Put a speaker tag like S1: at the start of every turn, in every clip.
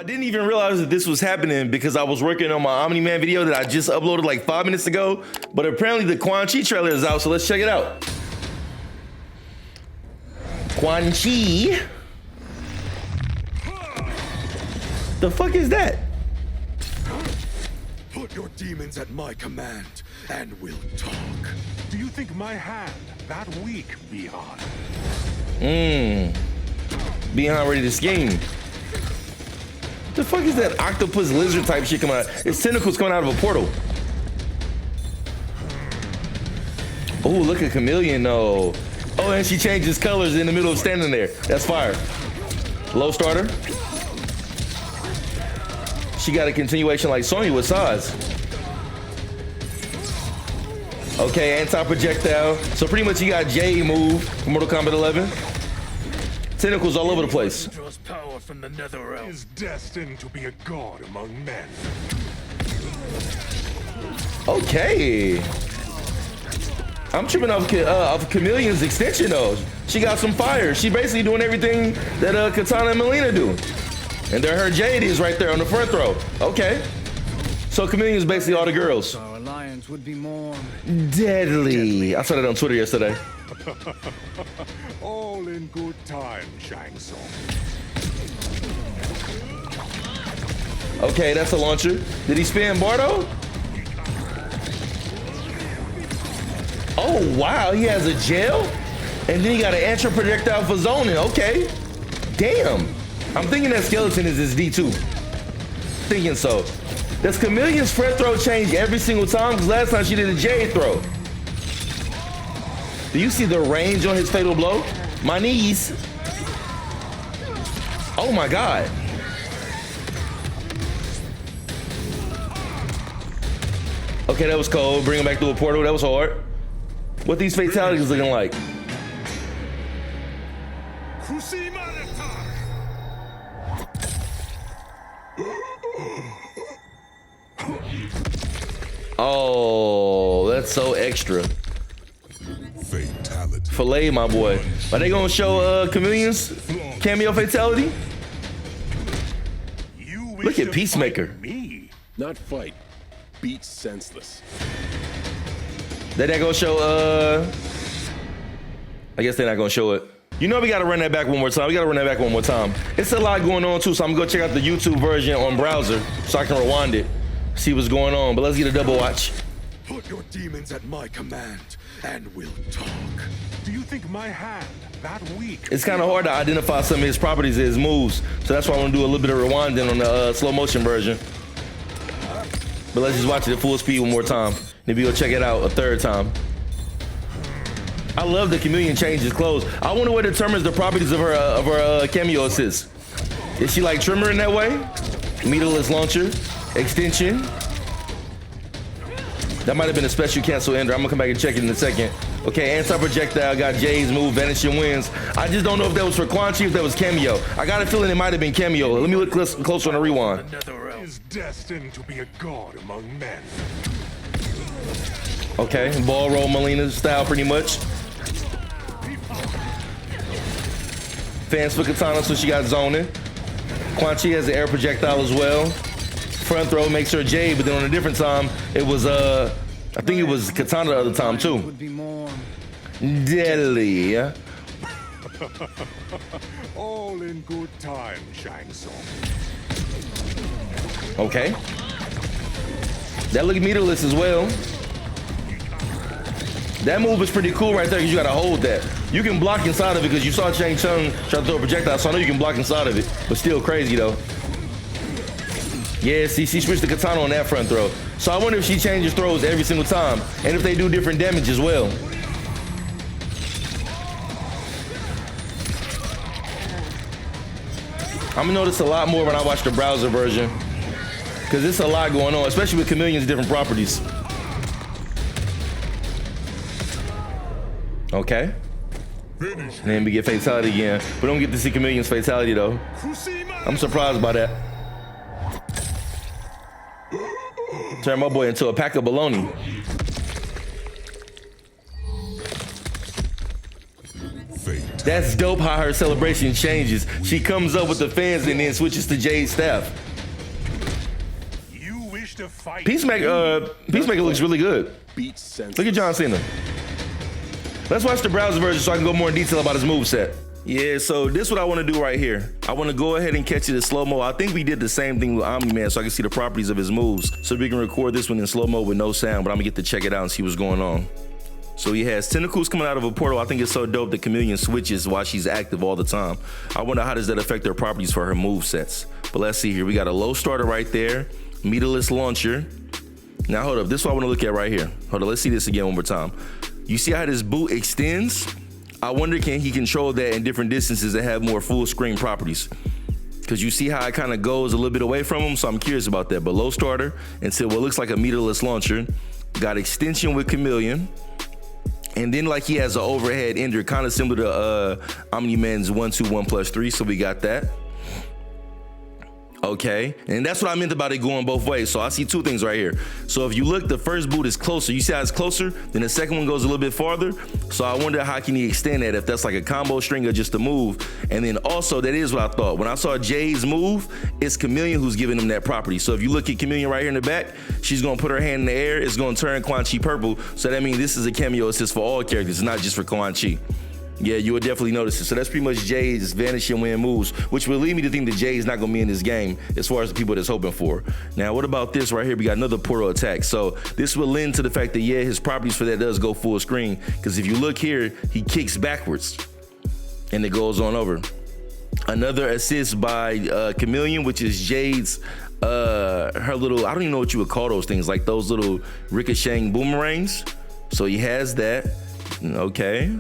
S1: didn't even realize that this was happening because I was working on my Omni-Man video that I just uploaded like 5 minutes ago. But apparently the Quan Chi trailer is out, so let's check it out. Quan Chi. The fuck is that?
S2: Put your demons at my command, and we'll talk.
S3: Do you think my hand that weak, Bihan?
S1: Bihan ready to scheme. The fuck is that octopus lizard type shit coming out? It's tentacles coming out of a portal. Oh, look at Khameleon though. Oh, and she changes colors in the middle of standing there. That's fire. Low starter. She got a continuation like Sonya with Saz. Okay, anti-projectile. So pretty much you got Jade move from Mortal Kombat 11. Tentacles all over the place.
S3: Draws power from the nether realm. Is destined to be a god among men.
S1: Okay. I'm tripping off Khameleon's extension though. She got some fire. She basically doing everything that Katana and Melina do. And there her Jade is right there on the front row. Okay. So Khameleon's basically all the girls.
S4: Our alliance would be more
S1: deadly. I saw that on Twitter yesterday.
S3: All in good time, Shang Tsung.
S1: Okay, that's a launcher. Did he spin Bardo? Oh wow, he has a gel? And then he got an anti projectile for zoning. Okay. Damn. I'm thinking that skeleton is his D2. Thinking so. Does Khameleon's front throw change every single time? Because last time she did a Jade throw. Do you see the range on his fatal blow? My knees. Oh my God. Okay, that was cold. Bring him back through a portal. That was hard. What these fatalities looking like? Oh, that's so extra.
S2: Fatality.
S1: Filet, my boy. Are they gonna show Khameleon's cameo fatality? Look at Peacemaker.
S5: Not fight. Beat senseless.
S1: They not gonna show I guess they're not gonna show it. You know we gotta run that back one more time. We gotta run that back one more time. It's a lot going on too, so I'm gonna go check out the YouTube version on browser so I can rewind it, see what's going on. But let's get a double watch.
S2: Put your demons at my command, and we'll talk.
S3: Do you think my hand that weak?
S1: It's kind of hard to identify some of his properties and his moves, so that's why I want to do a little bit of rewinding on the slow motion version. But let's just watch it at full speed one more time. Maybe we'll check it out a third time. I love the Khameleon change his clothes. I wonder what determines the properties of her cameo assist. Is she like trimmer in that way? Meterless launcher, extension. That might have been a special cancel ender. I'm gonna come back and check it in a second. Okay, anti-projectile, got Jade's move, vanishing winds. I just don't know if that was for Quan Chi, if that was cameo. I got a feeling it might have been cameo. Let me look closer on the rewind.
S3: Is destined to be a god among men.
S1: Okay, ball roll Melina style pretty much. Fans for Katana, so she got zoning. Quan Chi has the air projectile as well. Front throw makes her Jade, but then on a different time, it was I think it was Katana the other time too. Deadly.
S3: All in good time, Shang Tsung.
S1: Okay. That look meterless as well. That move is pretty cool right there because you gotta hold that. You can block inside of it because you saw Shang Tsung try to throw a projectile, so I know you can block inside of it, but still crazy though. Yeah, see, she switched the Katana on that front throw. So I wonder if she changes throws every single time and if they do different damage as well. I'm gonna notice a lot more when I watch the browser version because there's a lot going on, especially with Khameleon's different properties. Okay. And then we get fatality again. We don't get to see Khameleon's fatality though. I'm surprised by that. Turn my boy into a pack of bologna. That's dope how her celebration changes. She comes up with the fans and then switches to Jade's staff.
S3: You wish to fight.
S1: Peacemaker looks really good.
S5: Beats senseless.
S1: Look at John Cena. Let's watch the browser version so I can go more in detail about his moveset. Yeah, so this is what I want to do right here. I want to go ahead and catch it in slow-mo. I think we did the same thing with Omni-Man so I can see the properties of his moves. So we can record this one in slow-mo with no sound, but I'm gonna get to check it out and see what's going on. So he has tentacles coming out of a portal. I think it's so dope that Khameleon switches while she's active all the time. I wonder how does that affect her properties for her move sets. But let's see here. We got a low starter right there, meterless launcher. Now hold up, this is what I want to look at right here. Hold on, let's see this again one more time. You see how this boot extends? I wonder can he control that in different distances and have more full screen properties? Because you see how it kind of goes a little bit away from him, so I'm curious about that. But low starter until what looks like a meterless launcher. Got extension with Khameleon. And then like he has an overhead ender, kind of similar to Omni-Man's 1-2-1+3, so we got that. Okay, and that's what I meant about it going both ways. So I see two things right here. So if you look, the first boot is closer. You see how it's closer? Then the second one goes a little bit farther. So I wonder how can he extend that, if that's like a combo string or just a move. And then also, that is what I thought. When I saw Jay's move, it's Khameleon who's giving him that property. So if you look at Khameleon right here in the back, she's gonna put her hand in the air. It's gonna turn Quan Chi purple. So that means this is a cameo assist for all characters. It's not just for Quan Chi. Yeah, you would definitely notice it. So that's pretty much Jay's vanish and win moves, which will lead me to think that Jay is not gonna be in this game as far as the people that's hoping for. Now, what about this right here? We got another portal attack. So this will lend to the fact that, yeah, his properties for that does go full screen. Because if you look here, he kicks backwards and it goes on over. Another assist by Khameleon, which is Jade's, her little, I don't even know what you would call those things, like those little ricocheting boomerangs. So he has that, okay.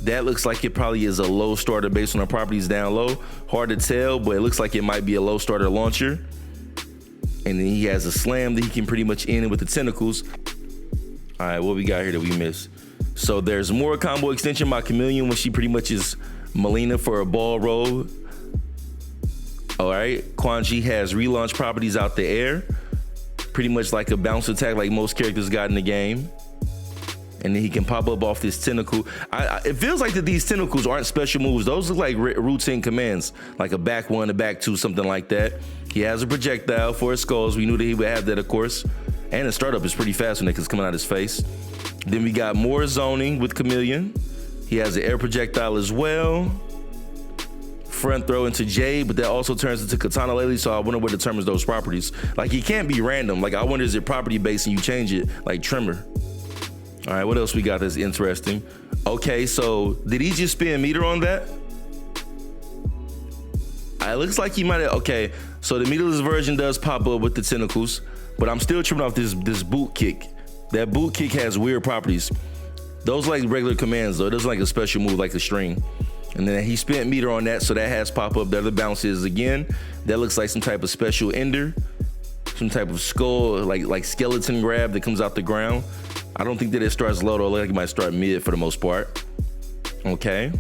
S1: That looks like it probably is a low starter based on the properties down low. Hard to tell, but it looks like it might be a low starter launcher. And then he has a slam that he can pretty much end with the tentacles. All right, what we got here that we missed? So there's more combo extension by Khameleon when she pretty much is Melina for a ball roll. All right, Quan Chi has relaunch properties out the air. Pretty much like a bounce attack like most characters got in the game. And then he can pop up off this tentacle. It feels like that these tentacles aren't special moves. Those look like routine commands, like a back one, a back two, something like that. He has a projectile for his skulls. We knew that he would have that, of course. And the startup is pretty fast when it comes coming out of his face. Then we got more zoning with Khameleon. He has an air projectile as well. Front throw into Jade, but that also turns into Katana lately, so I wonder what determines those properties. Like, he can't be random. Like, I wonder, is it property based and you change it, like Tremor? All right, what else we got that's interesting? Okay, so did he just spin meter on that? It looks like he might have, okay, so the meterless version does pop up with the tentacles, but I'm still tripping off this boot kick. That boot kick has weird properties. Those like regular commands though, it doesn't like a special move like a string. And then he spent meter on that, so that has pop up. The other bounces again. That looks like some type of special ender, some type of skull, like skeleton grab that comes out the ground. I don't think that it starts low, though. It looks like it might start mid for the most part. Okay.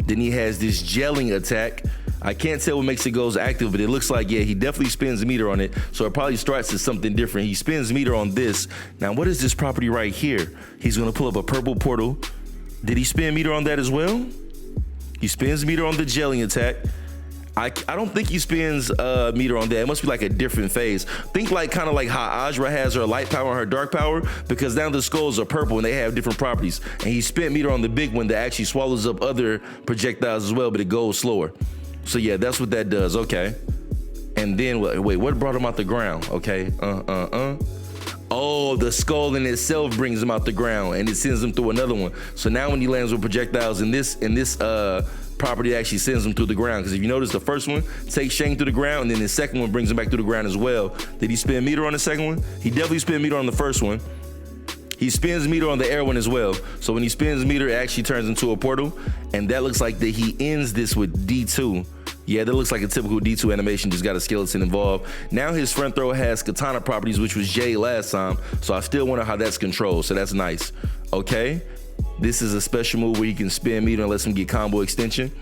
S1: Then he has this gelling attack. I can't tell what makes it goes active, but it looks like, yeah, he definitely spins meter on it. So it probably starts as something different. He spins meter on this. Now, what is this property right here? He's gonna pull up a purple portal. Did he spin meter on that as well? He spins meter on the gelling attack. I don't think he spins meter on that. It must be like a different phase. Think like kind of like how Ajra has her light power and her dark power, because now the skulls are purple and they have different properties. And he spent meter on the big one that actually swallows up other projectiles as well, but it goes slower. So yeah, that's what that does. Okay. And then wait, what brought him out the ground? Okay. Oh, the skull in itself brings him out the ground and it sends him through another one. So now when he lands with projectiles in this property actually sends him through the ground. Because if you notice, the first one takes Shang through the ground, and then the second one brings him back through the ground as well. Did he spin meter on the second one? He definitely spin meter on the first one. He spins meter on the air one as well. So when he spins meter, it actually turns into a portal. And that looks like that he ends this with D2. Yeah, that looks like a typical D2 animation, just got a skeleton involved. Now his front throw has katana properties, which was Jay last time. So I still wonder how that's controlled. So that's nice. Okay. This is a special move where you can spin meter and let him get combo extension.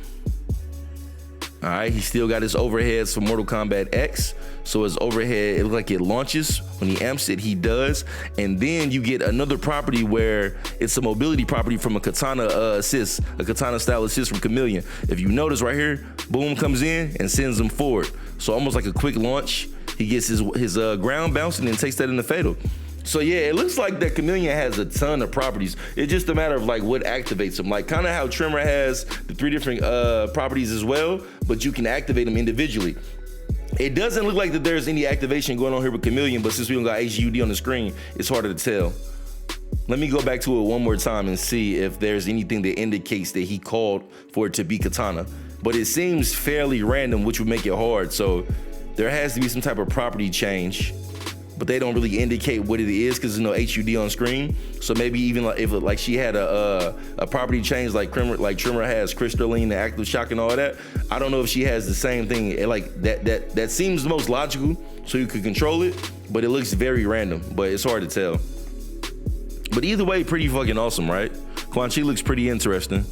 S1: All right, he still got his overheads for Mortal Kombat X. So his overhead, it looks like it launches. When he amps it, he does. And then you get another property where it's a mobility property from a katana assist, a katana style assist from Khameleon. If you notice right here, boom comes in and sends him forward. So almost like a quick launch. He gets his ground bounce and then takes that into fatal. So yeah, it looks like that Khameleon has a ton of properties. It's just a matter of like what activates them. Like kind of how Tremor has the 3 different properties as well, but you can activate them individually. It doesn't look like that there's any activation going on here with Khameleon, but since we don't got HUD on the screen, it's harder to tell. Let me go back to it one more time and see if there's anything that indicates that he called for it to be katana. But it seems fairly random, which would make it hard. So there has to be some type of property change, but they don't really indicate what it is because there's no HUD on screen. So maybe even like if like she had a property change like Tremor has crystalline and active shock and all that. I don't know if she has the same thing. That seems the most logical, so you could control it, but it looks very random. But it's hard to tell. But either way, pretty fucking awesome, right? Quan Chi looks pretty interesting.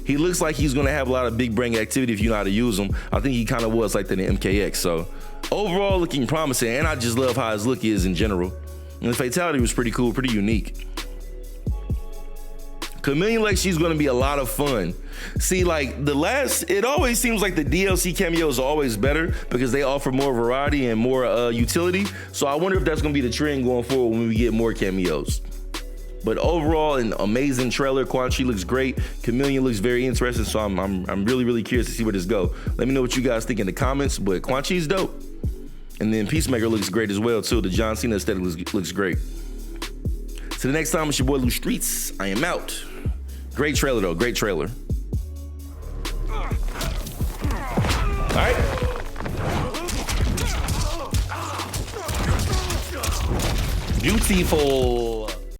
S1: He looks like he's gonna have a lot of big brain activity if you know how to use him. I think he kind of was like that in MKX. So overall looking promising, and I just love how his look is in general. And the fatality was pretty cool, pretty unique. Khameleon like she's gonna be a lot of fun. See, like it always seems like the DLC cameos are always better because they offer more variety and more utility. So I wonder if that's gonna be the trend going forward when we get more cameos. But overall, an amazing trailer. Quan Chi looks great. Khameleon looks very interesting. So I'm really curious to see where this go. Let me know what you guys think in the comments. But Quan Chi's dope. And then Peacemaker looks great as well too. The John Cena aesthetic looks great. So the next time, it's your boy Lou Streets. I am out. Great trailer though. Great trailer. All right. Beautiful.